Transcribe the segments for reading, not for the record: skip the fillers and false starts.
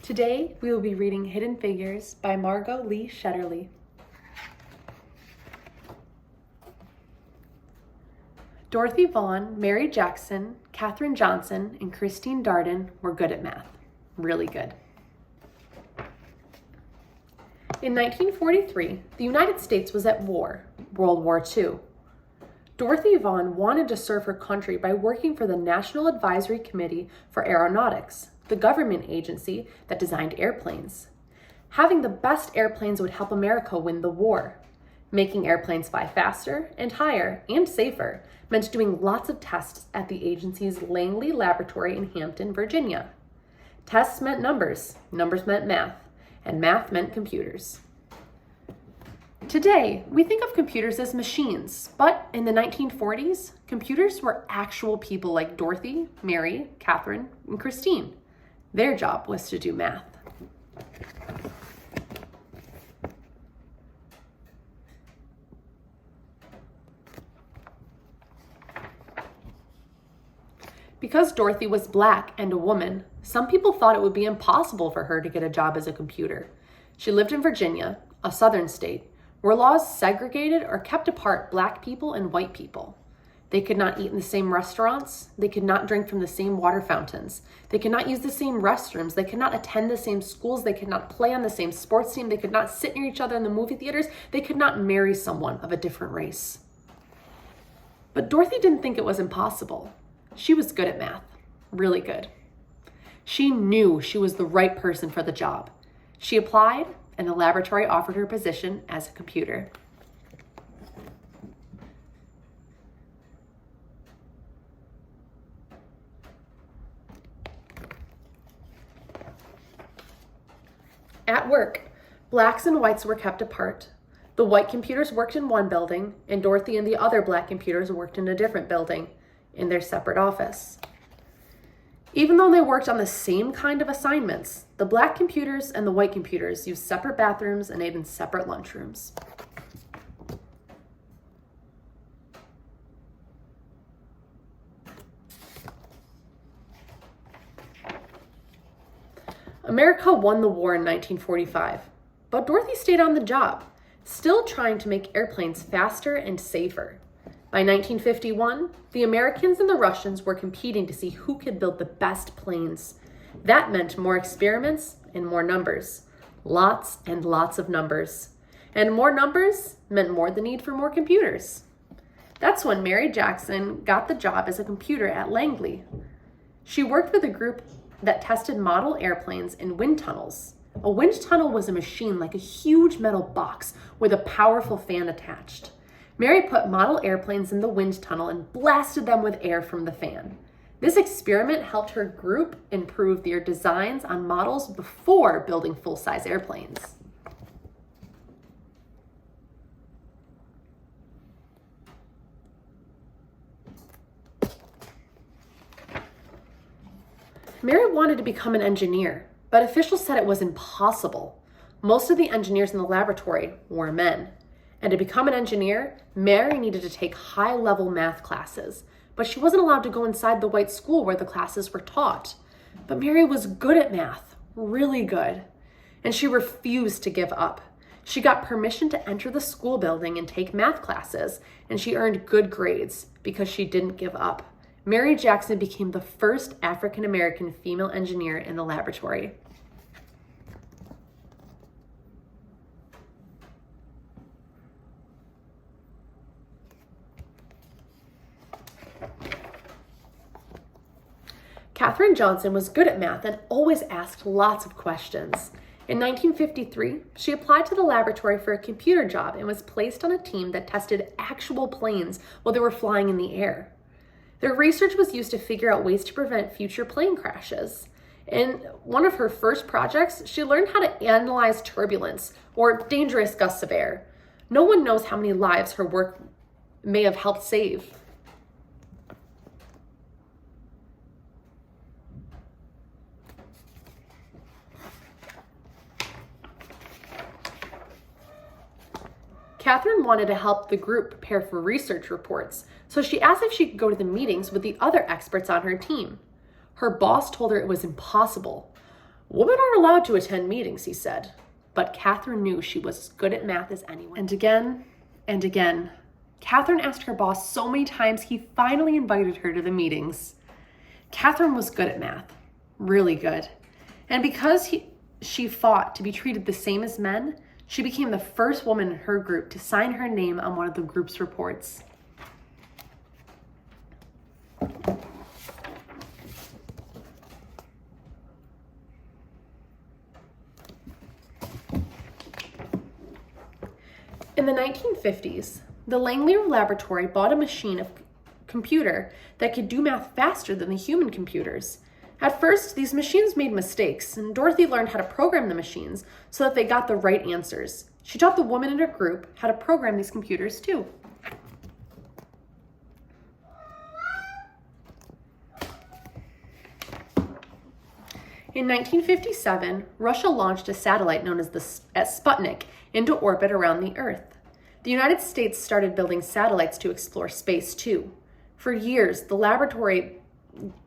Today, we will be reading Hidden Figures by Margot Lee Shetterly. Dorothy Vaughan, Mary Jackson, Katherine Johnson, and Christine Darden were good at math. Really good. In 1943, the United States was at war, World War II. Dorothy Vaughan wanted to serve her country by working for the National Advisory Committee for Aeronautics, the government agency that designed airplanes. Having the best airplanes would help America win the war. Making airplanes fly faster and higher and safer meant doing lots of tests at the agency's Langley Laboratory in Hampton, Virginia. Tests meant numbers, numbers meant math, and math meant computers. Today, we think of computers as machines, but in the 1940s, computers were actual people like Dorothy, Mary, Katherine, and Christine. Their job was to do math. Because Dorothy was Black and a woman, some people thought it would be impossible for her to get a job as a computer. She lived in Virginia, a southern state, where laws segregated or kept apart Black people and white people. They could not eat in the same restaurants. They could not drink from the same water fountains. They could not use the same restrooms. They could not attend the same schools. They could not play on the same sports team. They could not sit near each other in the movie theaters. They could not marry someone of a different race. But Dorothy didn't think it was impossible. She was good at math, really good. She knew she was the right person for the job. She applied, and the laboratory offered her a position as a computer. At work, Blacks and whites were kept apart. The white computers worked in one building, and Dorothy and the other Black computers worked in a different building, in their separate office. Even though they worked on the same kind of assignments, the Black computers and the white computers used separate bathrooms and even separate lunchrooms. America won the war in 1945, but Dorothy stayed on the job, still trying to make airplanes faster and safer. By 1951, the Americans and the Russians were competing to see who could build the best planes. That meant more experiments and more numbers. Lots and lots of numbers. And more numbers meant the need for more computers. That's when Mary Jackson got the job as a computer at Langley. She worked with a group that tested model airplanes in wind tunnels. A wind tunnel was a machine like a huge metal box with a powerful fan attached. Mary put model airplanes in the wind tunnel and blasted them with air from the fan. This experiment helped her group improve their designs on models before building full-size airplanes. Mary wanted to become an engineer, but officials said it was impossible. Most of the engineers in the laboratory were men. And to become an engineer, Mary needed to take high-level math classes, but she wasn't allowed to go inside the white school where the classes were taught. But Mary was good at math, really good, and she refused to give up. She got permission to enter the school building and take math classes, and she earned good grades because she didn't give up. Mary Jackson became the first African-American female engineer in the laboratory. Katherine Johnson was good at math and always asked lots of questions. In 1953, she applied to the laboratory for a computer job and was placed on a team that tested actual planes while they were flying in the air. Their research was used to figure out ways to prevent future plane crashes. In one of her first projects, she learned how to analyze turbulence, or dangerous gusts of air. No one knows how many lives her work may have helped save. Katherine wanted to help the group prepare for research reports, so she asked if she could go to the meetings with the other experts on her team. Her boss told her it was impossible. "Women aren't allowed to attend meetings," he said. But Catherine knew she was as good at math as anyone. And again, Catherine asked her boss so many times he finally invited her to the meetings. Catherine was good at math, really good. And because she fought to be treated the same as men, she became the first woman in her group to sign her name on one of the group's reports. In the 1950s, the Langley Laboratory bought a computer that could do math faster than the human computers. At first, these machines made mistakes, and Dorothy learned how to program the machines so that they got the right answers. She taught the women in her group how to program these computers too. In 1957, Russia launched a satellite known as Sputnik into orbit around the Earth. The United States started building satellites to explore space too. For years, the laboratory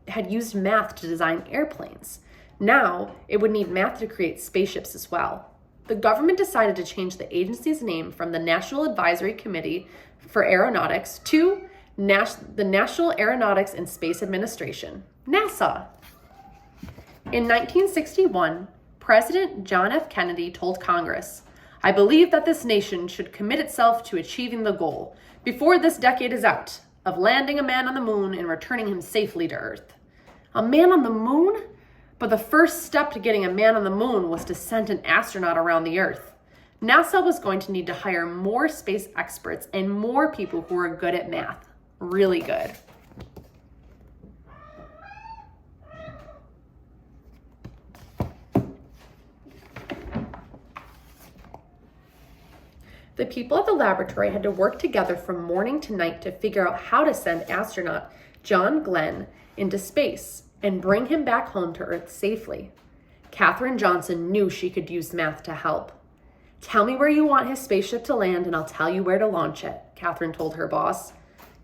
had used math to design airplanes. Now, it would need math to create spaceships as well. The government decided to change the agency's name from the National Advisory Committee for Aeronautics to the National Aeronautics and Space Administration, NASA. In 1961, President John F. Kennedy told Congress, "I believe that this nation should commit itself to achieving the goal, before this decade is out, of landing a man on the moon and returning him safely to Earth." A man on the moon? But the first step to getting a man on the moon was to send an astronaut around the Earth. NASA was going to need to hire more space experts and more people who were good at math. Really good. The people at the laboratory had to work together from morning to night to figure out how to send astronaut John Glenn into space and bring him back home to Earth safely. Katherine Johnson knew she could use math to help. "Tell me where you want his spaceship to land and I'll tell you where to launch it," Katherine told her boss.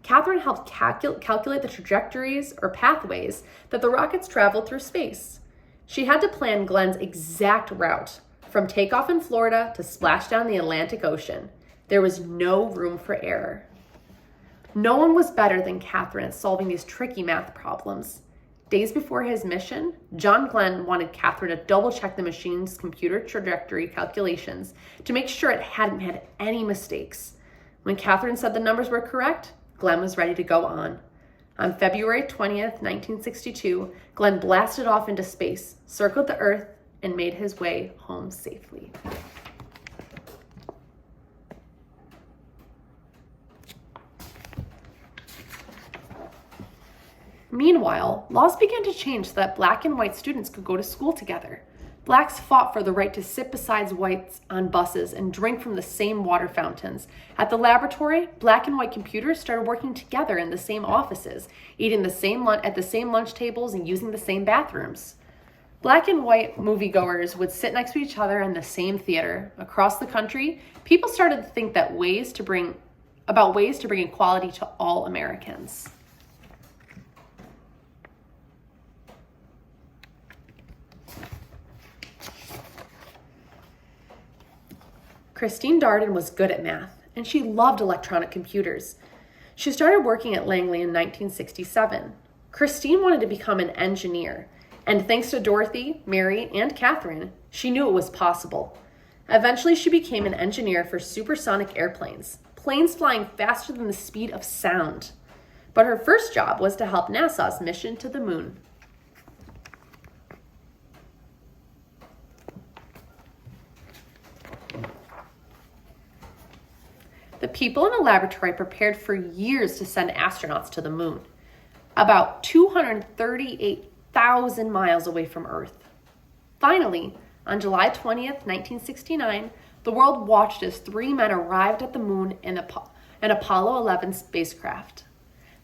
Katherine helped calculate the trajectories or pathways that the rockets traveled through space. She had to plan Glenn's exact route, from takeoff in Florida to splashdown the Atlantic Ocean. There was no room for error. No one was better than Katherine at solving these tricky math problems. Days before his mission, John Glenn wanted Katherine to double-check the machine's computer trajectory calculations to make sure it hadn't had any mistakes. When Katherine said the numbers were correct, Glenn was ready to go on. On February 20th, 1962, Glenn blasted off into space, circled the Earth, and made his way home safely. Meanwhile, laws began to change so that black and white students could go to school together. Blacks fought for the right to sit beside whites on buses and drink from the same water fountains. At the laboratory, black and white computers started working together in the same offices, eating at the same lunch tables and using the same bathrooms. Black and white moviegoers would sit next to each other in the same theater. Across the country, people started to think about ways to bring equality to all Americans. Christine Darden was good at math, and she loved electronic computers. She started working at Langley in 1967. Christine wanted to become an engineer, and thanks to Dorothy, Mary, and Catherine, she knew it was possible. Eventually, she became an engineer for supersonic airplanes, planes flying faster than the speed of sound. But her first job was to help NASA's mission to the moon. The people in the laboratory prepared for years to send astronauts to the moon, about 238,000 miles away from Earth. Finally, on July 20th, 1969, the world watched as 3 men arrived at the moon in an Apollo 11 spacecraft.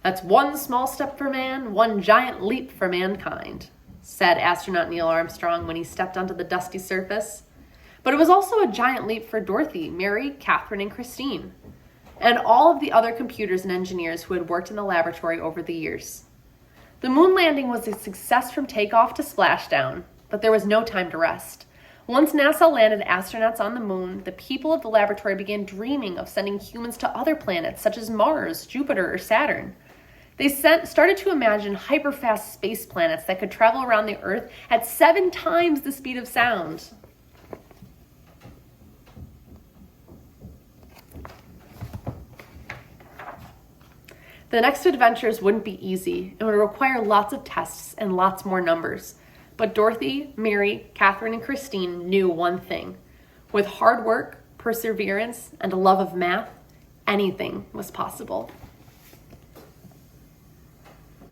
"That's one small step for man, one giant leap for mankind," said astronaut Neil Armstrong when he stepped onto the dusty surface. But it was also a giant leap for Dorothy, Mary, Catherine, and Christine, and all of the other computers and engineers who had worked in the laboratory over the years. The moon landing was a success from takeoff to splashdown. But there was no time to rest. Once NASA landed astronauts on the moon, the people of the laboratory began dreaming of sending humans to other planets such as Mars, Jupiter, or Saturn. They started to imagine hyperfast space planets that could travel around the Earth at 7 times the speed of sound. The next adventures wouldn't be easy and would require lots of tests and lots more numbers. But Dorothy, Mary, Catherine, and Christine knew one thing. With hard work, perseverance, and a love of math, anything was possible.